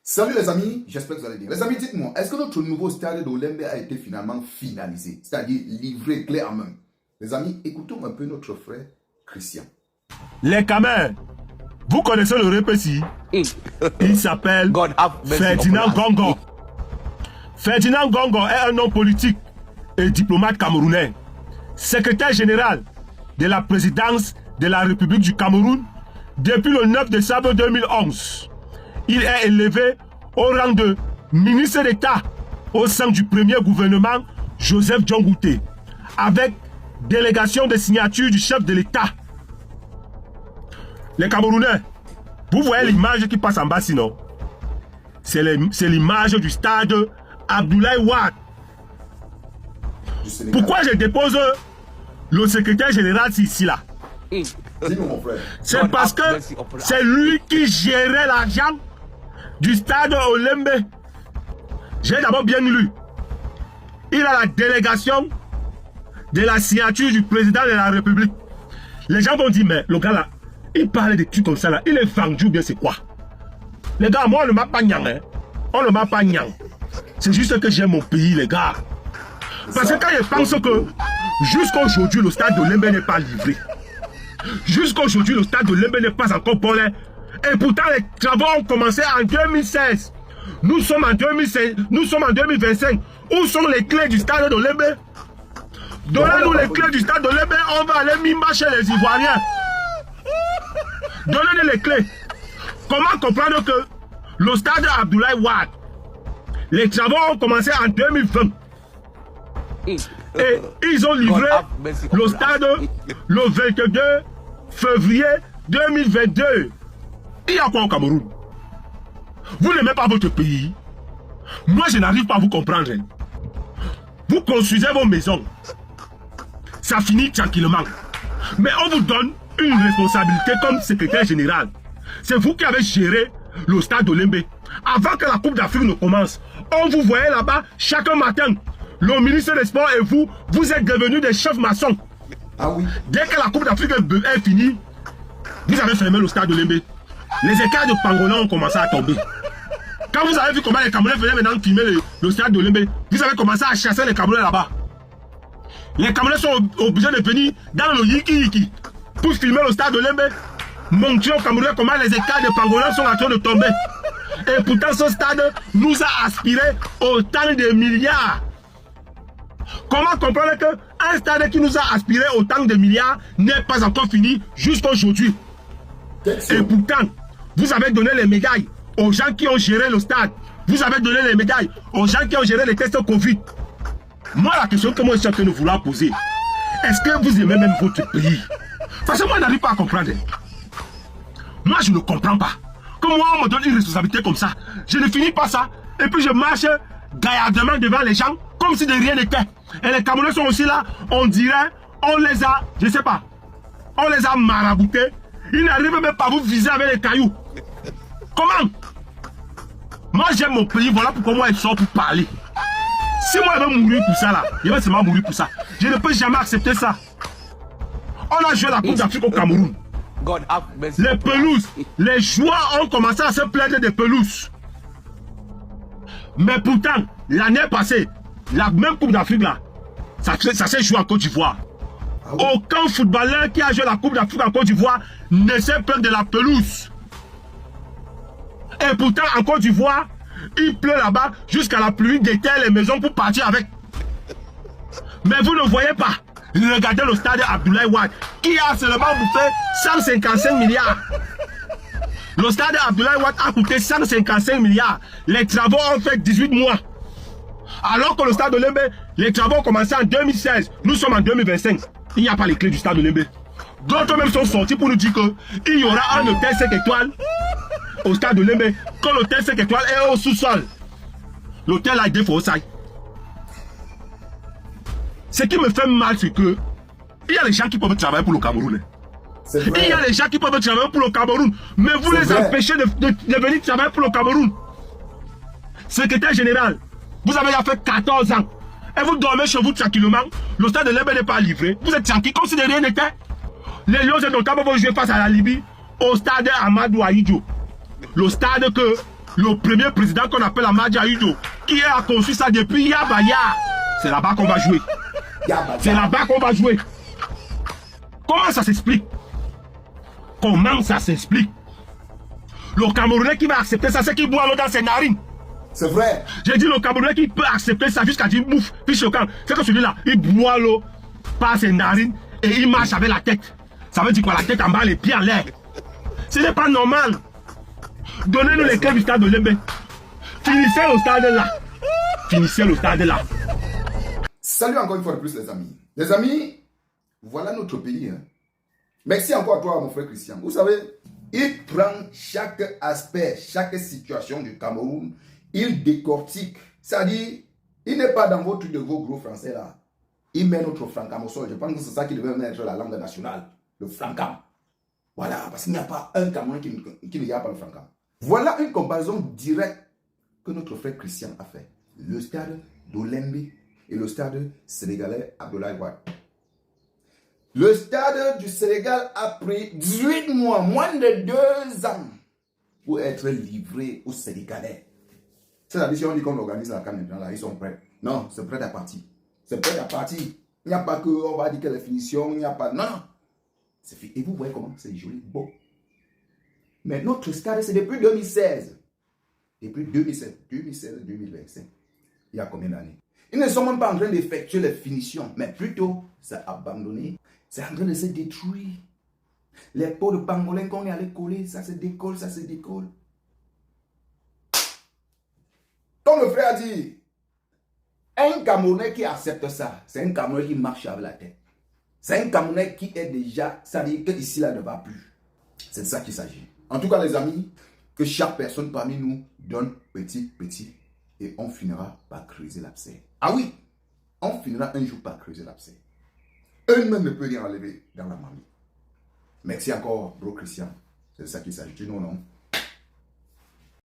Salut les amis, j'espère que vous allez bien. Les amis, dites-moi, est-ce que notre nouveau stade d'Olembe a été finalement finalisé, c'est-à-dire livré clé en main? Les amis, écoutons un peu notre frère Christian. Les Kamers, vous connaissez le répétit. Il s'appelle Ferdinand Gongo. Ferdinand Gongo est un homme politique et diplomate camerounais, secrétaire général de la présidence de la République du Cameroun depuis le 9 décembre 2011. Il est élevé au rang de ministre d'État au sein du premier gouvernement Joseph Diongouté, avec délégation de signature du chef de l'État. Les Camerounais, vous voyez l'image qui passe en bas sinon? C'est l'image du stade Abdoulaye Wade. Pourquoi je dépose le secrétaire général ici là? C'est parce que c'est lui qui gérait l'argent du stade Olembe. J'ai d'abord bien lu. Il a la délégation de la signature du président de la République. Les gens vont dire, mais le gars là, il parle des trucs comme ça là, il est vendu ou bien c'est quoi? Les gars, moi on ne m'a pas nyang, hein. On ne m'a pas nyang. C'est juste que j'aime mon pays, les gars. Parce que quand je pense que jusqu'à aujourd'hui le stade Olembe n'est pas livré. Jusqu'à aujourd'hui le stade Olembe n'est pas encore bon. Et pourtant les travaux ont commencé en 2016. Nous sommes en 2016, nous sommes en 2025. Où sont les clés du stade d'Olembe? Donnez-nous les clés du stade d'Olembe, on va aller mimba chez les Ivoiriens. Donnez-nous les clés. Comment comprendre que le stade Abdoulaye Wade, les travaux ont commencé en 2020 et ils ont livré le stade le 22 février 2022. Il y a quoi au Cameroun? Vous n'aimez pas votre pays? Moi, je n'arrive pas à vous comprendre. Vous construisez vos maisons. Ça finit tranquillement. Mais on vous donne une responsabilité comme secrétaire général. C'est vous qui avez géré le stade d'Olembe. Avant que la Coupe d'Afrique ne commence, on vous voyait là-bas chaque matin. Le ministre des Sports et vous, vous êtes devenus des chefs maçons. Ah oui. Dès que la Coupe d'Afrique est finie, vous avez fermé le stade d'Olembe. Les écarts de Pangola ont commencé à tomber. Quand vous avez vu comment les Camerounais venaient maintenant filmer le stade d'Olembe, vous avez commencé à chasser les Camerounais là-bas. Les Camerounais sont obligés de venir dans le Yiki pour filmer le stade d'Olembe, montrer aux Camerounais comment les écarts de Pangola sont en train de tomber. Et pourtant ce stade nous a aspiré autant de milliards. Comment comprendre qu'un stade qui nous a aspiré autant de milliards n'est pas encore fini jusqu'à aujourd'hui? Et pourtant, vous avez donné les médailles aux gens qui ont géré le stade. Vous avez donné les médailles aux gens qui ont géré les tests Covid. Moi, la question que moi je suis en train de vouloir poser, est-ce que vous aimez même votre pays? Parce que moi, je n'arrive pas à comprendre. Moi, je ne comprends pas. Que moi, on me donne une responsabilité comme ça. Je ne finis pas ça. Et puis, je marche gaillardement devant les gens comme si de rien n'était. Et les Camerounais sont aussi là. On dirait, on les a, je ne sais pas, on les a maraboutés. Ils n'arrivent même pas à vous viser avec les cailloux. Comment? Moi, j'aime mon pays. Voilà pourquoi moi, je sors pour parler. Si moi, je vais mourir pour ça, là, je vais seulement mourir pour ça. Je ne peux jamais accepter ça. On a joué la Coupe d'Afrique au Cameroun. Les pelouses, les joueurs ont commencé à se plaindre des pelouses. Mais pourtant, l'année passée, la même Coupe d'Afrique là, ça s'est joué en Côte d'Ivoire. Aucun footballeur qui a joué la Coupe d'Afrique en Côte d'Ivoire ne s'est plaint de la pelouse. Et pourtant, en Côte d'Ivoire, il pleut là-bas jusqu'à la pluie déterre les maisons pour partir avec. Mais vous ne voyez pas. Regardez le stade Abdoulaye Wade qui a seulement bouffé 155 milliards. Le stade Abdoulaye Wade a coûté 155 milliards. Les travaux ont fait 18 mois. Alors que le stade d'Olembe, les travaux ont commencé en 2016. Nous sommes en 2025. Il n'y a pas les clés du stade d'Olembe. D'autres même sont sortis pour nous dire qu'il y aura un hôtel 5 étoiles au stade d'Olembe. Quand l'hôtel 5 étoiles est au sous-sol. L'hôtel a été faussé. Ce qui me fait mal, c'est que il y a les gens qui peuvent travailler pour le Cameroun. Il y a les gens qui peuvent travailler pour le Cameroun. Mais vous les empêchez de venir travailler pour le Cameroun. Secrétaire général, vous avez déjà fait 14 ans. Et vous dormez chez vous tranquillement. Le stade de l'Embe n'est pas livré. Vous êtes tranquille comme si de rien n'était. Les Lions et Notables vont jouer face à la Libye au stade Amadou Ahidjo. Le stade que Le premier président qu'on appelle Amadi Aïdjo, qui a conçu ça depuis Yabaya. C'est là-bas qu'on va jouer. C'est là-bas qu'on va jouer. Comment ça s'explique? Comment ça s'explique? Le Camerounais qui va accepter ça, c'est qui boit l'eau dans ses narines. C'est vrai. J'ai dit le Camerounais qui peut accepter ça jusqu'à dire bouffe, fiche au camp. C'est que celui-là, il boit l'eau par ses narines et il marche avec la tête. Ça veut dire quoi? La tête en bas, les pieds en l'air. Ce n'est pas normal. Donnez-nous les clés du stade de Lembe. Finissez le stade là. Finissez le stade là. Salut encore une fois de plus les amis. Les amis, voilà notre pays. Hein. Merci encore à toi mon frère Christian. Vous savez, il prend chaque aspect, chaque situation du Cameroun, il décortique. C'est-à-dire, il n'est pas dans vos trucs de vos gros français là. Il met notre francam au sol. Je pense que c'est ça qui devait être la langue nationale. Le francam. Voilà, parce qu'il n'y a pas un Camerounais qui ne garde pas le francam. Voilà une comparaison directe que notre frère Christian a fait. Le stade d'Olembe et le stade sénégalais Abdoulaye Wade. Le stade du Sénégal a pris 18 mois, moins de 2 ans, pour être livré aux Sénégalais. C'est-à-dire, si on dit qu'on organise la CAN maintenant, là, ils sont prêts. Non, c'est prêt à partir. C'est prêt à partir. Il n'y a pas que, on va dire que la finition, il n'y a pas... Non, non. C'est fait. Et vous voyez comment c'est joli, beau. Mais notre stade, c'est depuis 2016. Depuis 2016, 2025. Il y a combien d'années? Ils ne sont même pas en train d'effectuer les finitions, mais plutôt, c'est abandonné. C'est en train de se détruire. Les pots de pangolin qu'on est allé coller, ça se décolle, ça se décolle. Comme le frère a dit, un Camerounais qui accepte ça, c'est un Camerounais qui marche avec la tête. C'est un Camerounais qui est déjà, ça dit que ici là ne va plus. C'est de ça qu'il s'agit. En tout cas les amis, que chaque personne parmi nous donne petit, et on finira par creuser l'abcès. Ah oui, on finira un jour par creuser l'abcès. Un-même ne peut rien enlever dans la mamie. Merci encore, bro Christian. C'est de ça qu'il s'agit. Non, non.